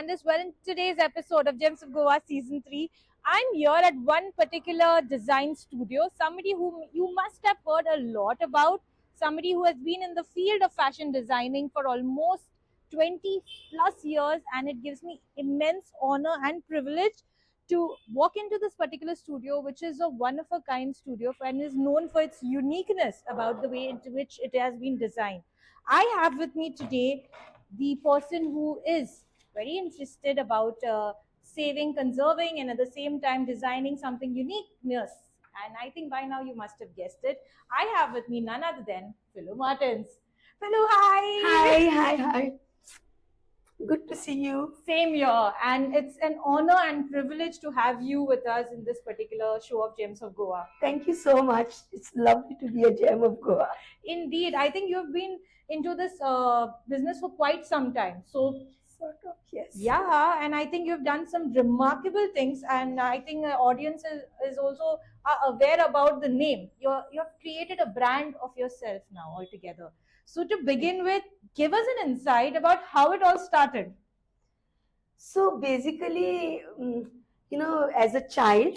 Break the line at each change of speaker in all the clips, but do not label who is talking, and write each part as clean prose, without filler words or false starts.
Fernandes. Well, in today's episode of Gems of Goa Season 3, I'm here at one particular design studio, somebody whom you must have heard a lot about, somebody who has been in the field of fashion designing for almost 20 plus years, and it gives me immense honor and privilege to walk into this particular studio, which is a one of a kind studio and is known for its uniqueness about the way in which it has been designed. I have with me today the person who is very interested about saving, conserving, and at the same time designing something uniqueness. And I think by now you must have guessed it. I have with me none other than Philu Martins. Philu, hi!
Hi. Good to see you.
Same here. And it's an honor and privilege to have you with us in this particular show of Gems of Goa.
Thank you so much. It's lovely to be a gem of Goa.
Indeed. I think you've been into this business for quite some time. So
Sort of, yes.
yeah, and I think you've done some remarkable things, and I think the audience is also aware about the name. You've created a brand of yourself now altogether. So to begin with, give us an insight about how it all started.
So basically, as a child,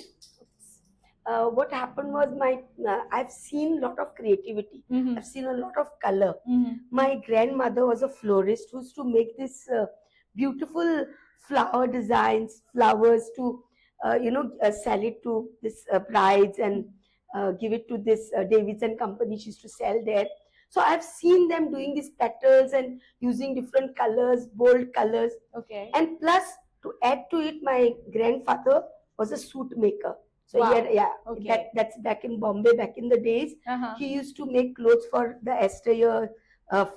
what happened was I've seen a lot of creativity.
Mhm.
I've seen a lot of color.
Mhm.
My grandmother was a florist who used to make this beautiful flower designs, flowers to, sell it to this brides and give it to this Davids and Company. She used to sell there. So I've seen them doing these petals and using different colors, bold colors.
Okay.
And plus, to add to it, my grandfather was a suit maker. So
Wow.
Okay. That's back in Bombay, back in the days.
Uh-huh.
He used to make clothes for the exterior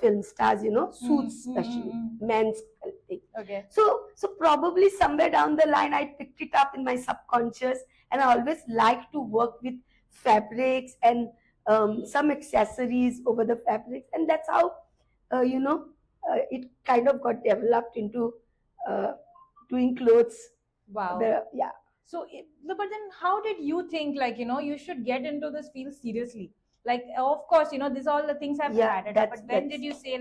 film stars, suits especially, men's thing.
Okay.
So probably somewhere down the line, I picked it up in my subconscious, and I always like to work with fabrics and some accessories over the fabrics, and that's how it kind of got developed into doing clothes.
Wow.
Yeah.
So, but then how did you think, you should get into this field seriously? Like, of course, these all the things have added up, but when did you say,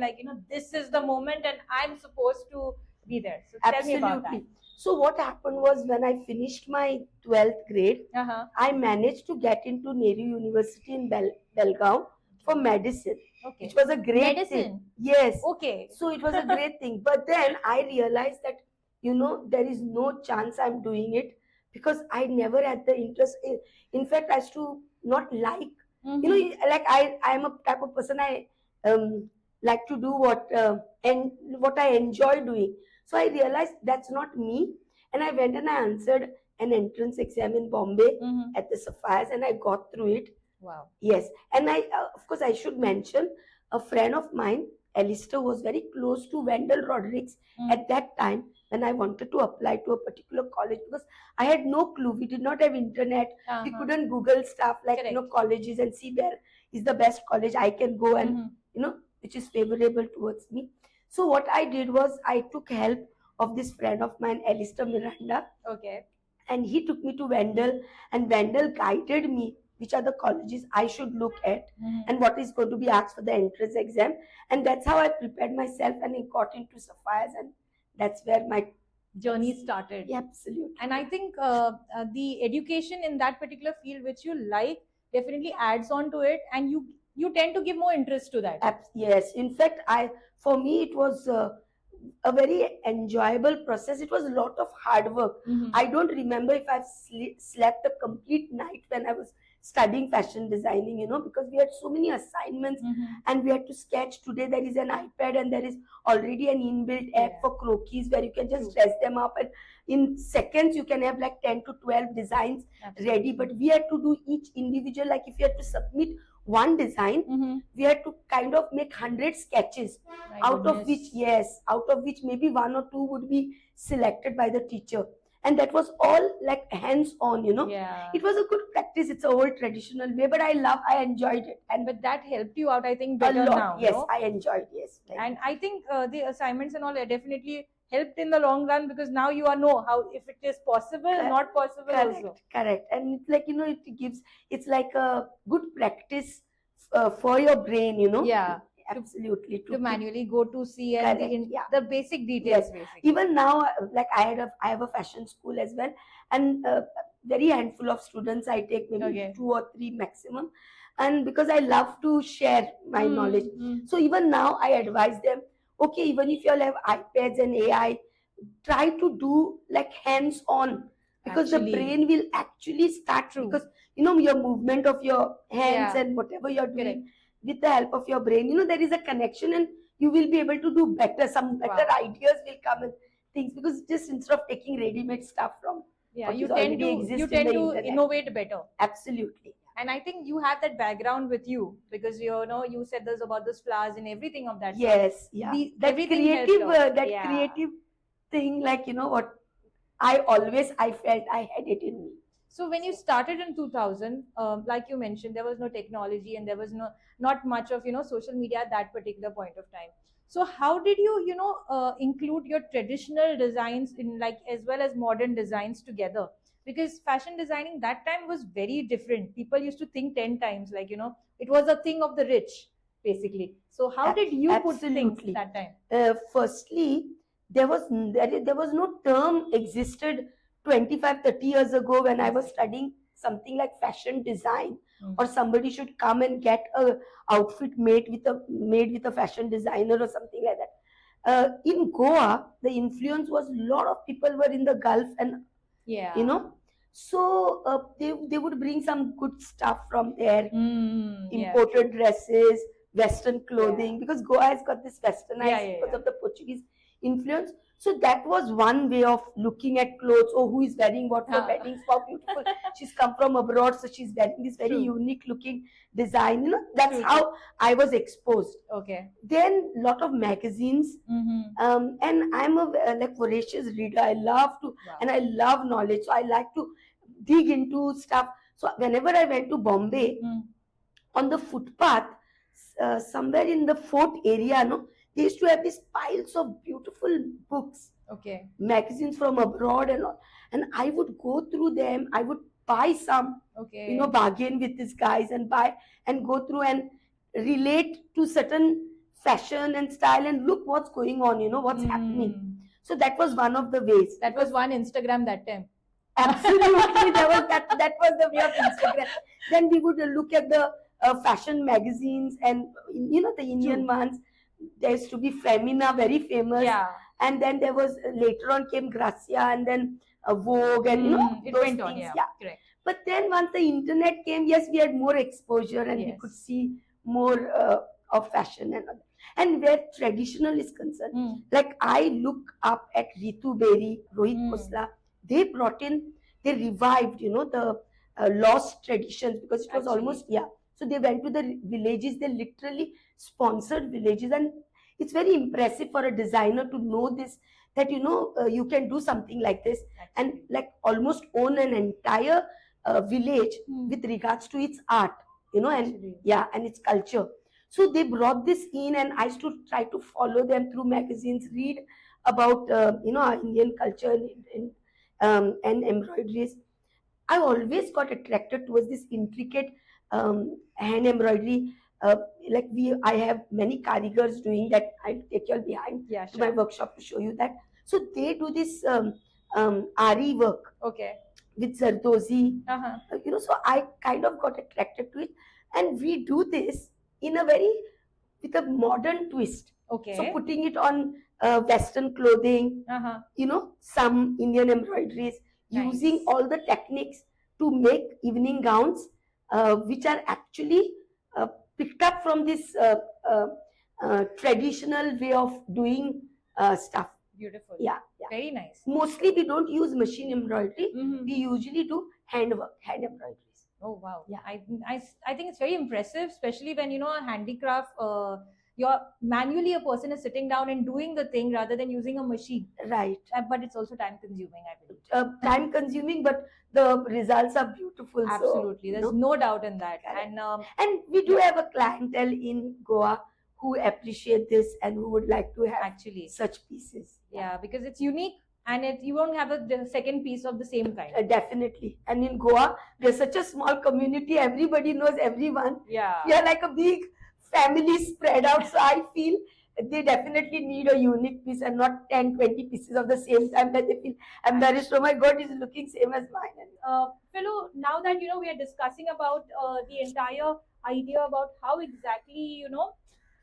this is the moment and I'm supposed to be there? So tell me about that.
So what happened was, when I finished my 12th grade,
Uh-huh.
I managed to get into Nehru University in Belgaum for medicine.
Okay.
Which was a great thing. Yes.
Okay.
So it was a great thing. But then I realized that, there is no chance I'm doing it, because I never had the interest. In fact, I used to not like, like I'm a type of person, I like to do what I enjoy doing. So I realized that's not me, and I went and I answered an entrance exam in Bombay at the Sapphires, and I got through it.
Wow.
Yes, and of course, I should mention a friend of mine, Alisha, was very close to Wendell Rodriguez at that time, when I wanted to apply to a particular college, because I had no clue. We did not have internet. We couldn't Google stuff like colleges and see where is the best college I can go and which is favorable towards me. So what I did was, I took help of this friend of mine, Alistair Miranda.
Okay.
And he took me to Wendell, and Wendell guided me which are the colleges I should look at and what is going to be asked for the entrance exam. And that's how I prepared myself, and I got into Sapphires, and that's where my
journey started.
Yeah, absolutely.
And I think the education in that particular field which you like definitely adds on to it, and you tend to give more interest to that.
Yes. In fact, for me it was a very enjoyable process. It was a lot of hard work. I don't remember if I've slept a complete night when I was studying fashion designing, because we had so many assignments and we had to sketch. Today there is an iPad and there is already an inbuilt app for croquis where you can just dress them up, and in seconds you can have like 10 to 12 designs ready. But we had to do each individual, like if you had to submit one design, we had to kind of make 100 sketches, out of which maybe one or two would be selected by the teacher. And that was all like hands-on,
Yeah.
It was a good practice. It's an old traditional way, but I enjoyed it.
But that helped you out, I think, better
a lot.
now.
Yes, I enjoyed, yes.
And I think the assignments and all definitely helped in the long run, because now you know how, if it is possible, not possible also.
Correct. And it's like, it's like a good practice for your brain,
Yeah.
absolutely.
To manually go to see and the basic details, basically.
Even now, like I have a fashion school as well, and very handful of students I take, maybe 2 or 3 maximum, and because I love to share my knowledge. So even now I advise them, okay, even if you all have iPads and AI, try to do like hands-on, because the brain will actually start, because your movement of your hands and whatever you're doing with the help of your brain, there is a connection, and you will be able to do better. Some better ideas will come and things, because just instead of taking ready-made stuff from
you tend to innovate better.
Absolutely.
And I think you have that background with you, because you said this about those flowers and everything of that.
Yes, that creative thing, like what I felt I had it in me.
So when you started in 2000, like you mentioned, there was no technology and there was not much of social media at that particular point of time. So how did you include your traditional designs in, like, as well as modern designs together? Because fashion designing that time was very different. People used to think 10 times, like, it was a thing of the rich, basically. So how did you put things that time?
Firstly, there was no term existed 25-30 years ago when I was studying something like fashion design, or somebody should come and get a outfit made with a fashion designer or something like that. In Goa, the influence was, a lot of people were in the Gulf, and so they would bring some good stuff from there, imported dresses, Western clothing, because Goa has got this westernized because of the Portuguese influence. So that was one way of looking at clothes. Oh, who is wearing what for weddings? How beautiful. She's come from abroad, so she's wearing this very unique looking design. That's how I was exposed.
Okay.
Then lot of magazines. And I'm a voracious reader. I love to, and I love knowledge. So I like to dig into stuff. So whenever I went to Bombay, on the footpath, somewhere in the fort area, they used to have these piles of beautiful books, magazines from abroad and all. And I would go through them. I would buy some, bargain with these guys and buy and go through and relate to certain fashion and style and look what's going on, what's happening. So that was one of the ways.
That was one Instagram that time.
Absolutely, that was the way of Instagram. Then we would look at the fashion magazines, and the Indian ones. There used to be Femina, very famous, and then there was, later on came Gracia, and then Vogue, and
it
those
went
things.
on, correct.
But then once the internet came, yes, we had more exposure, and we could see more of fashion and all that. And where traditional is concerned, like I look up at Ritu Beri, Rohit Khosla. They revived, the lost traditions, because it was almost, So they went to the villages, they literally sponsored villages, and it's very impressive for a designer to know this, that, you can do something like this, and like almost own an entire village with regards to its art, and its culture. So they brought this in, and I used to try to follow them through magazines, read about, our Indian culture and embroideries. I always got attracted towards this intricate hand embroidery. I have many karigars doing that. I'll take you all behind to my workshop to show you that. So they do this Ari work with Zardozi. So I kind of got attracted to it, and we do this with a modern twist. So putting it on Western clothing, some Indian embroideries, using all the techniques to make evening gowns, which are actually picked up from this traditional way of doing stuff.
Beautiful.
Yeah.
Very nice.
Mostly we don't use machine embroidery. We usually do hand embroideries.
Oh wow. Yeah. I think it's very impressive, especially when a handicraft, you're manually, a person is sitting down and doing the thing rather than using a machine.
Right.
But it's also time consuming, I believe.
Time consuming, but the results are beautiful.
Absolutely. There's no doubt in that.
And we do have a clientele in Goa who appreciate this and who would like to have such pieces.
Yeah, because it's unique, and you won't have the second piece of the same kind.
Definitely. And in Goa, there's such a small community. Everybody knows everyone.
Yeah.
We are like a big family spread out. So I feel they definitely need a unique piece and not 10, 20 pieces of the same time that they feel embarrassed. Oh my God, it's looking same as mine.
Philu, now that we are discussing about the entire idea about how exactly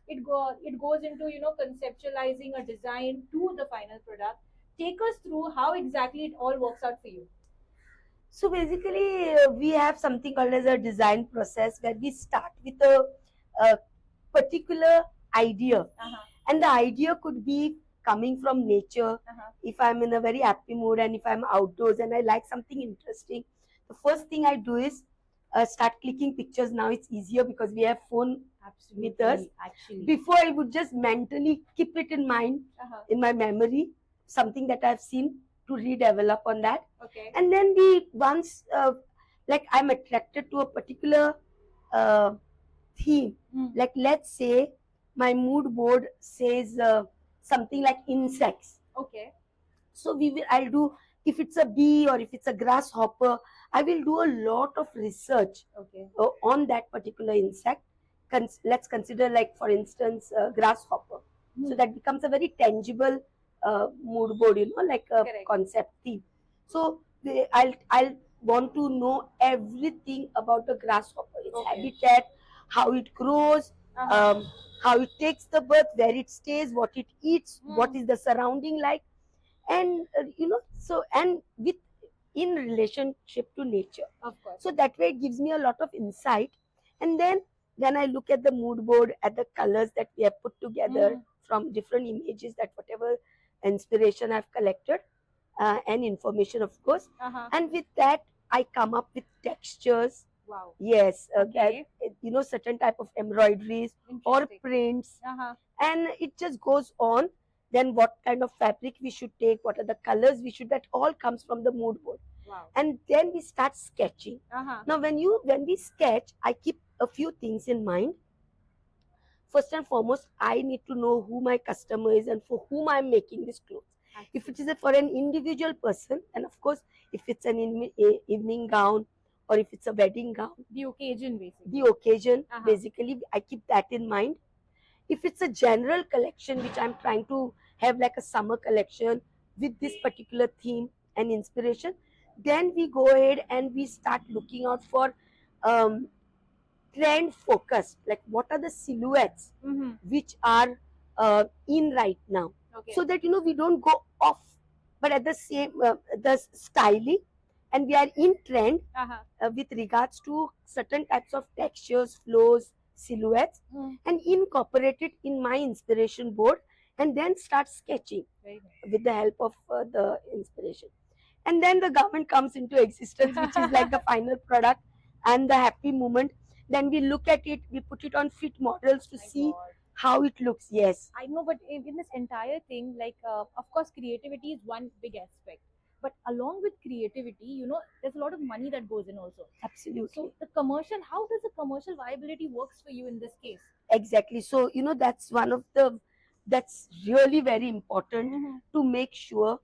it goes into conceptualizing a design to the final product. Take us through how exactly it all works out for you.
So basically, we have something called as a design process where we start with a particular idea, and the idea could be coming from nature. If I'm in a very happy mood and if I'm outdoors and I like something interesting, the first thing I do is start clicking pictures. Now it's easier because we have phone with us.
Actually,
Before I would just mentally keep it in mind, in my memory, something that I've seen, to redevelop on that.
okay.
And then we once like I'm attracted to a particular theme. Like let's say my mood board says something like insects.
Okay.
So I'll do, if it's a bee or if it's a grasshopper, I will do a lot of research,
Okay.
on that particular insect. Let's consider, like for instance, grasshopper. So that becomes a very tangible mood board, like a
Correct.
concept theme. So I'll want to know everything about the grasshopper, its
Okay.
habitat, how it grows,
Uh-huh.
how it takes the birth, where it stays, what it eats, what is the surrounding like, and so, and with, in relationship to nature.
Of course.
So that way it gives me a lot of insight. And then I look at the mood board, at the colors that we have put together from different images, that whatever inspiration I've collected, and information, of course. And with that, I come up with textures.
Wow.
Yes,
Okay.
certain type of embroideries or
Interesting.
prints,
Uh-huh.
and it just goes on. Then what kind of fabric we should take, what are the colors we should, that all comes from the mood board.
Wow.
And then we start sketching. Now when we sketch, I keep a few things in mind. First and foremost, I need to know who my customer is and for whom I'm making this clothes. If it is for an individual person, and of course, if it's an evening gown or if it's a wedding gown,
The occasion, basically.
the occasion,
Uh-huh.
basically, I keep that in mind. If it's a general collection, which I'm trying to have like a summer collection with this particular theme and inspiration, then we go ahead and we start looking out for trend focused, like what are the silhouettes which are in right now.
Okay.
So that we don't go off, but at the same the styling, and we are in trend with regards to certain types of textures, flows, silhouettes, and incorporate it in my inspiration board, and then start sketching with the help of the inspiration. And then the garment comes into existence, which is like the final product and the happy moment. Then we look at it, we put it on fit models to see how it looks. Yes,
I know, but in this entire thing, like, of course, creativity is one big aspect. But along with creativity, there's a lot of money that goes in also.
absolutely.
So the commercial, how does the commercial viability works for you in this case?
Exactly. So that's one of the, that's really very important, to make sure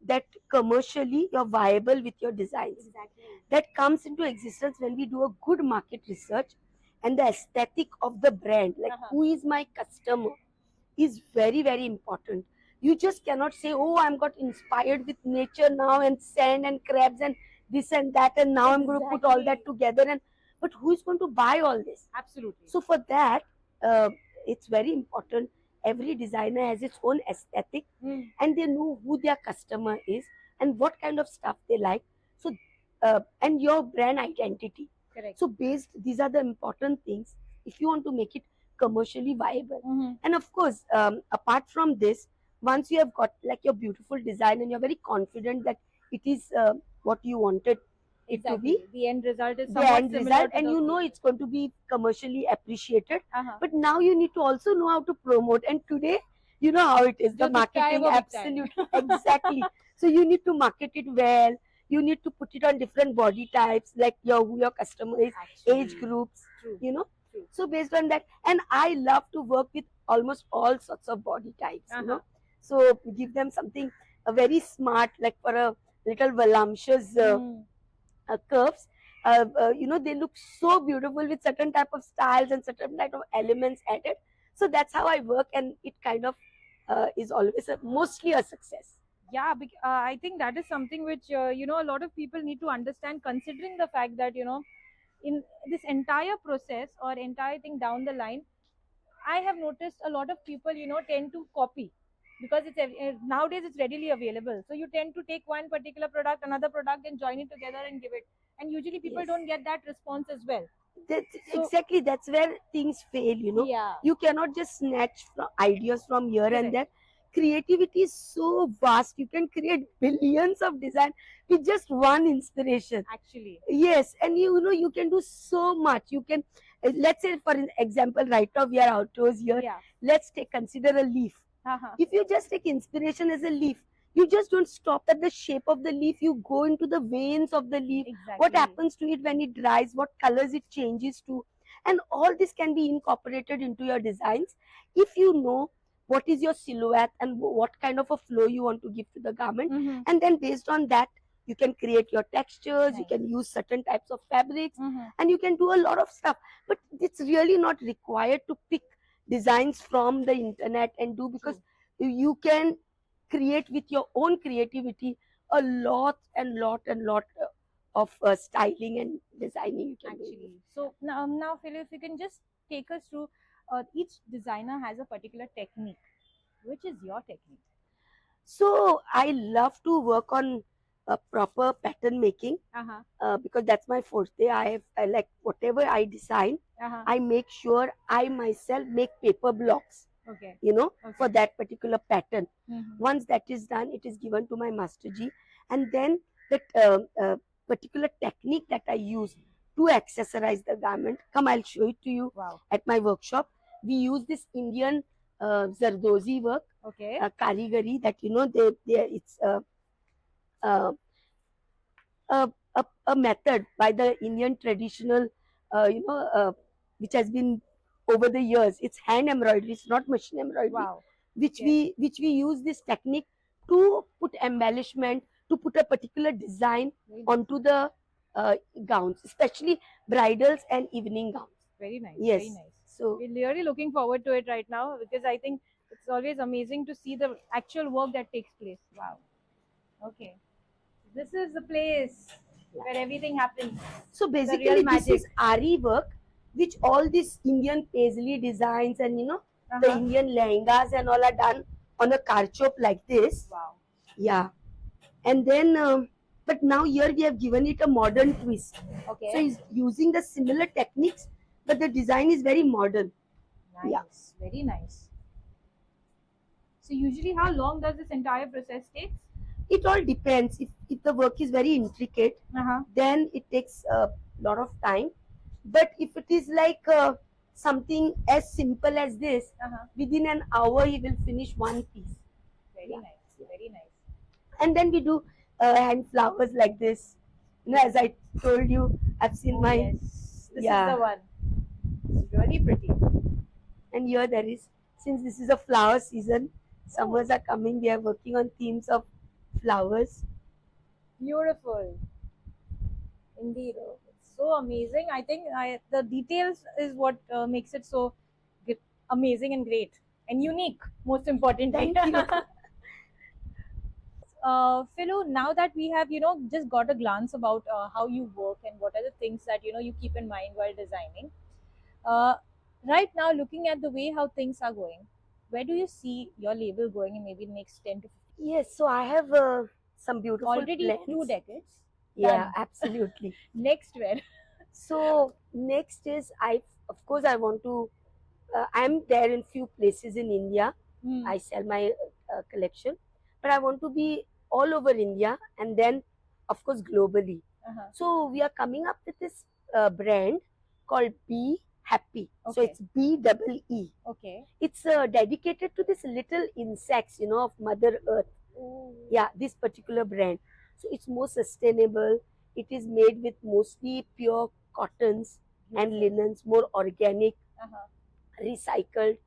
that commercially you're viable with your designs.
Exactly.
That comes into existence when we do a good market research, and the aesthetic of the brand, like who is my customer, is very, very important. You just cannot say, oh, I'm got inspired with nature now and sand and crabs and this and that, and now I'm going to put all that together, and but who is going to buy all this?
Absolutely.
So for that, it's very important. Every designer has its own aesthetic, and they know who their customer is and what kind of stuff they like. So and your brand identity.
Correct.
So these are the important things if you want to make it commercially viable. And of course, apart from this, once you have got like your beautiful design and you're very confident that it is what you wanted it to be,
the end result is
the
somewhat
end
similar
result,
to
and
the
you know it's going to be commercially appreciated.
Uh-huh.
But now you need to also know how to promote, and today you know how it is, the
Just
marketing,
describe a big
absolutely, exactly. So you need to market it well, you need to put it on different body types, like who your customer is, age groups.
True.
True.
True.
So based on that, and I love to work with almost all sorts of body types. So give them something very smart, like for a little voluptuous curves, they look so beautiful with certain type of styles and certain type of elements added. So that's how I work, and it kind of is always mostly a success.
Yeah, I think that is something which a lot of people need to understand, considering the fact that in this entire process or entire thing down the line, I have noticed a lot of people tend to copy, because nowadays it's readily available. So you tend to take one particular product, another product, and join it together and give it. And usually people
Yes.
don't get that response as well. So
Exactly, that's where things fail.
yeah,
You cannot just snatch ideas from here and
correct.
there. Creativity is so vast, you can create billions of design with just one inspiration.
Actually,
Yes, and you can do so much. You can, let's say for an example, right now we are outdoors here.
yeah.
Let's consider a leaf.
Uh-huh.
If you just take inspiration as a leaf, you just don't stop at the shape of the leaf. You go into the veins of the leaf.
Exactly.
What happens to it when it dries? What colors it changes to? And all this can be incorporated into your designs if you know what is your silhouette and what kind of a flow you want to give to the garment.
Mm-hmm.
And then based on that, you can create your textures.
Nice.
You can use certain types of fabrics,
Mm-hmm.
and you can do a lot of stuff. But it's really not required to pick designs from the internet and do, because you can create with your own creativity a lot and lot of styling and designing you can do.
Actually, so now Phil, if you can just take us through, each designer has a particular technique. Which is your technique?
So I love to work on proper pattern making, because that's my forte. I like whatever I design, I make sure I myself make paper blocks,
Okay.
for that particular pattern.
Mhm.
Once that is done, it is given to my master ji, and then that particular technique that I use to accessorize the garment. Come, I'll show it to you.
Wow.
At my workshop, we use this Indian Zardozi work,
Okay.
karigari, that it's uh, a method by the Indian traditional, which has been over the years. It's hand embroidery, it's not machine embroidery.
Wow.
Which we use this technique to put embellishment, to put a particular design onto the gowns, especially bridals and evening gowns.
Very nice.
Yes.
Very nice.
So
we're really looking forward to it right now, because I think it's always amazing to see the actual work that takes place. Wow. Okay. This is the place where everything happens.
So basically, this is Ari work, which all these Indian paisley designs and the Indian lehengas and all are done on a karchop like this.
Wow.
Yeah. And then, but now here we have given it a modern twist.
Okay.
So he's using the similar techniques, but the design is very modern.
Nice. Yeah. Very nice. So usually, how long does this entire process take?
It all depends. If the work is very intricate, then it takes a lot of time. But if it is like something as simple as this, within an hour he will finish one piece.
Very nice. Very nice.
And then we do hand flowers like this. As I told you, I've seen my.
Yes. This is the one. It's really pretty.
And here there is, since this is a flower season, summers are coming, we are working on themes of flowers.
Beautiful. Indeed. It's so amazing. I think the details is what makes it so amazing and great and unique, most importantly.
Thank you.
Philu, now that we have, just got a glance about how you work and what are the things that, you keep in mind while designing. Right now, looking at the way how things are going, where do you see your label going in maybe the next 10 to 15
years? Yes, so I have some beautiful
already
plans.
2 decades.
Yeah,
Done.
absolutely.
Next, where?
So next is, of course I want to, I'm there in few places in India. I sell my collection, but I want to be all over India, and then of course globally. So we are coming up with this brand called Be Happy. So it's BEE.
Okay.
It's dedicated to this little insects, of Mother Earth.
Ooh.
Yeah, this particular brand. So it's more sustainable. It is made with mostly pure cottons and linens, more organic, recycled.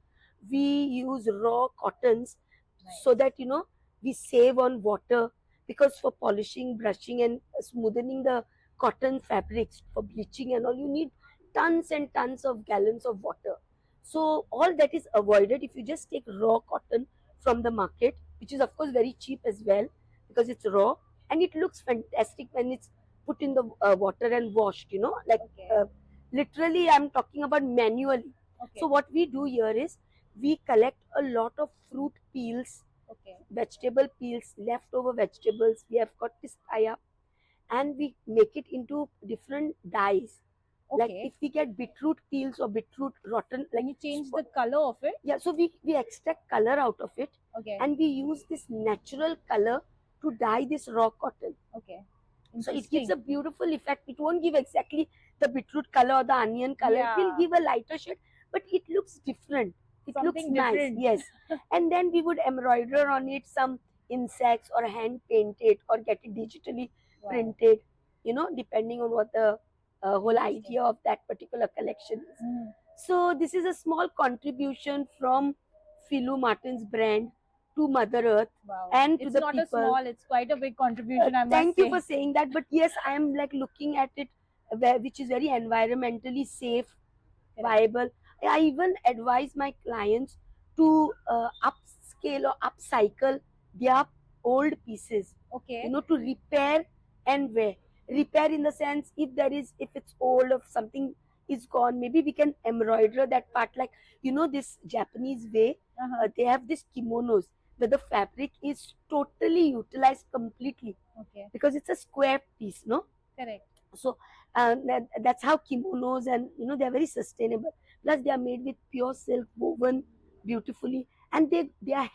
We use raw cottons, so that we save on water, because for polishing, brushing and smoothing the cotton fabrics for bleaching and all, you need tons and tons of gallons of water. So all that is avoided if you just take raw cotton from the market, which is of course very cheap as well because it's raw, and it looks fantastic when it's put in the water and washed, like literally I'm talking about manually. So what we do here is we collect a lot of fruit peels, vegetable peels, leftover vegetables. We have got this tie up and we make it into different dyes. Like if we get beetroot peels or beetroot rotten, like
you change the color of it.
Yeah, so we extract color out of it, and we use this natural color to dye this raw cotton. So it gives a beautiful effect. It won't give exactly the beetroot color or the onion color. It will give a lighter shade, but it looks different. It looks nice. Yes. And then we would embroider on it some insects or hand paint it or get it digitally printed, depending on what the whole idea of that particular collection is. So this is a small contribution from Philu Martin's brand to Mother Earth and to the people.
It's not a small, it's quite a big contribution, I must say.
Thank you for saying that. But yes, I am like looking at it which is very environmentally safe, viable. I even advise my clients to upscale or upcycle their old pieces, to repair and wear. Repair in the sense, if it's old or something is gone, maybe we can embroider that part, like this Japanese way. They have these kimonos where the fabric is totally utilized completely, because it's a square piece, no?
Correct.
So that's how kimonos, and they're very sustainable. Plus they are made with pure silk, woven beautifully, and they are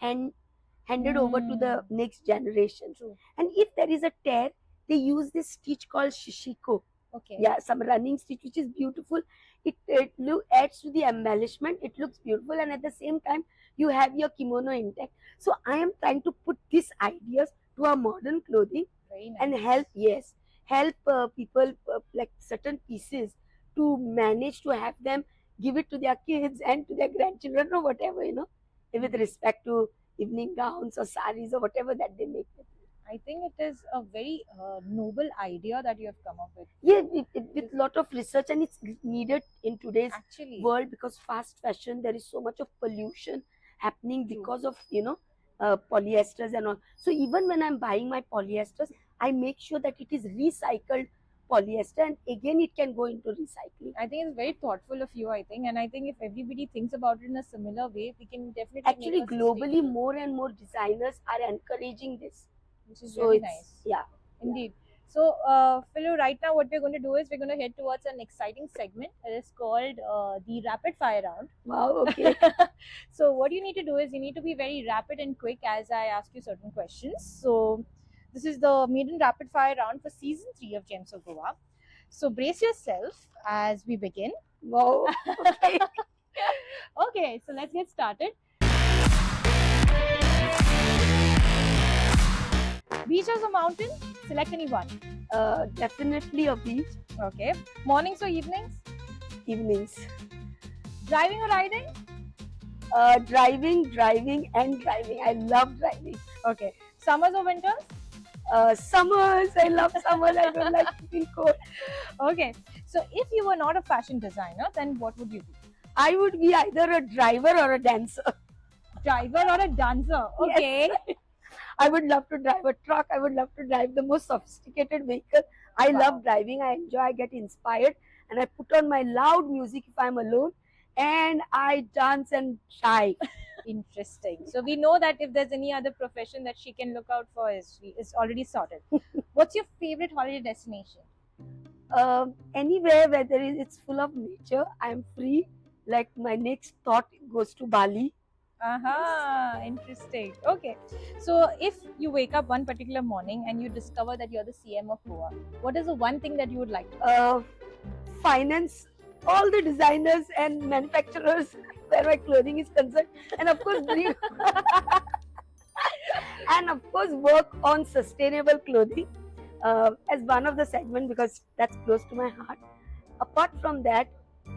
handed over to the next generation. And if there is a tear, they use this stitch called shishiko. Yeah, some running stitch, which is beautiful. It adds to the embellishment. It looks beautiful, and at the same time you have your kimono intact. So I am trying to put these ideas to our modern clothing.
Very nice.
And help people like certain pieces to manage to have them give it to their kids and to their grandchildren or whatever, with respect to evening gowns or saris or whatever that they make.
I think it is a very noble idea that you have come up with.
Yeah, with lot of research, and it's needed in today's world, because fast fashion, there is so much of pollution happening because of polyesters and all. So even when I'm buying my polyesters, I make sure that it is recycled polyester, and again it can go into recycling.
I think it's very thoughtful of you, and I think if everybody thinks about it in a similar way, we can definitely
actually globally more and more designers are encouraging this,
which is really nice.
Yeah,
indeed. So Philu, right now what we're going to do is we're going to head towards an exciting segment. It is called the rapid fire round.
Wow, okay.
So what you need to do is you need to be very rapid and quick as I ask you certain questions. So this is the maiden rapid fire round for season 3 of Gems of Goa. So brace yourself as we begin.
Wow. Okay.
Okay, so let's get started. Beaches or mountain? Select any one.
Definitely a beach.
Okay. Mornings or evenings?
Evenings.
Driving or riding?
Driving and driving. I love driving.
Okay. Summers or winters?
Summers. I love summers. I don't like to feel cold.
Okay. So if you were not a fashion designer, then what would you be?
I would be either a driver or a dancer.
Driver or a dancer? Okay.
Yes. I would love to drive a truck. I would love to drive the most sophisticated vehicle. I love driving. I enjoy. I get inspired, and I put on my loud music if I'm alone, and I dance and shy.
Interesting. So we know that if there's any other profession that she can look out for, is already sorted. What's your favorite holiday destination?
Anywhere where it's full of nature. I'm free. Like my next thought goes to Bali.
Aha, interesting. Okay. So if you wake up one particular morning and you discover that you're the CM of Goa, what is the one thing that you would like to do?
Finance all the designers and manufacturers where my clothing is concerned, and of course work on sustainable clothing as one of the segment, because that's close to my heart. Apart from that,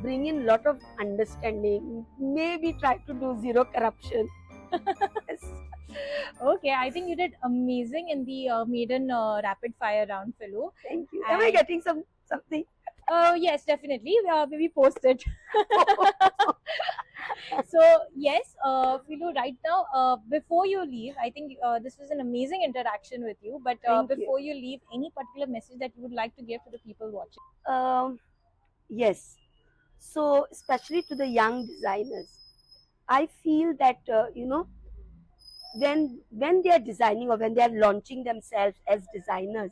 bring in lot of understanding, maybe try to do zero corruption. Yes.
Okay, I think you did amazing in the maiden rapid fire round, Philu.
Thank you. Am I getting something?
Yes, definitely. Maybe post it. So yes, Philu, right now, before you leave, I think this was an amazing interaction with you. But
Thank you.
before you leave, any particular message that you would like to give to the people watching?
Yes. So, especially to the young designers, I feel that when they are designing or when they are launching themselves as designers,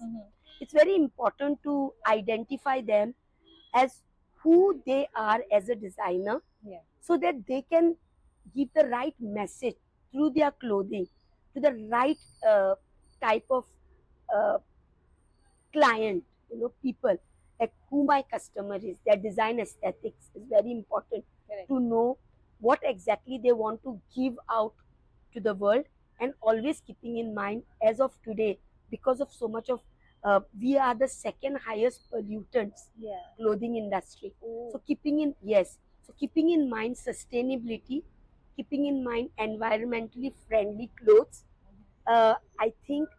it's very important to identify them as who they are as a designer,
Yeah.
so that they can give the right message through their clothing to the right type of uh, client, people, like who my customer is. Their design aesthetics is very important.
Correct.
To know what exactly they want to give out to the world, and always keeping in mind, as of today, because of so much of we are the second highest pollutants,
Yeah.
clothing industry.
Oh.
So keeping in mind sustainability, keeping in mind environmentally friendly clothes, I think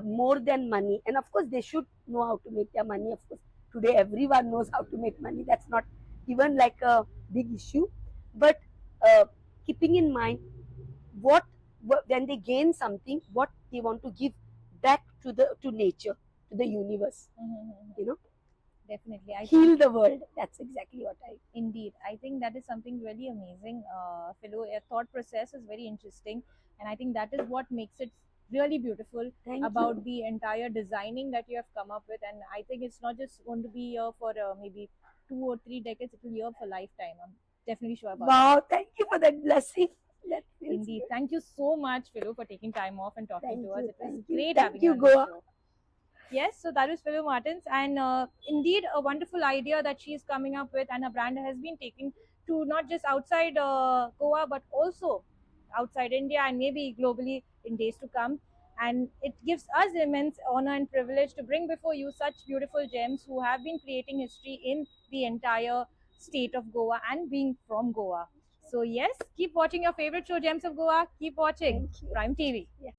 more than money. And of course, they should know how to make their money. Of course, today everyone knows how to make money. That's not even like a big issue. But uh, keeping in mind what, when they gain something, what they want to give back to nature, to the universe. You know,
Definitely.
heal the world. That's exactly what I.
Indeed, I think that is something really amazing. Philo, your thought process is very interesting, and I think that is what makes it really beautiful
Thank
about
you.
the entire designing that you have come up with. And I think it's not just going to be here for maybe 2 or 3 decades; it will be here for lifetime. I'm definitely sure about that.
Wow, thank you for that blessing. That feels
Indeed,
good.
thank you so much, Philo, for taking time off and talking
Thank
to us.
you.
It was
Thank you.
great
Thank
having you
you,
on the
Goa.
show. Yes, so that was Philu Martins, and indeed a wonderful idea that she's coming up with, and her brand has been taking to not just outside Goa but also outside India and maybe globally in days to come. And it gives us immense honor and privilege to bring before you such beautiful gems who have been creating history in the entire state of Goa and being from Goa. So yes, keep watching your favorite show, Gems of Goa. Keep watching
Thank you.
Prime TV.
Yeah.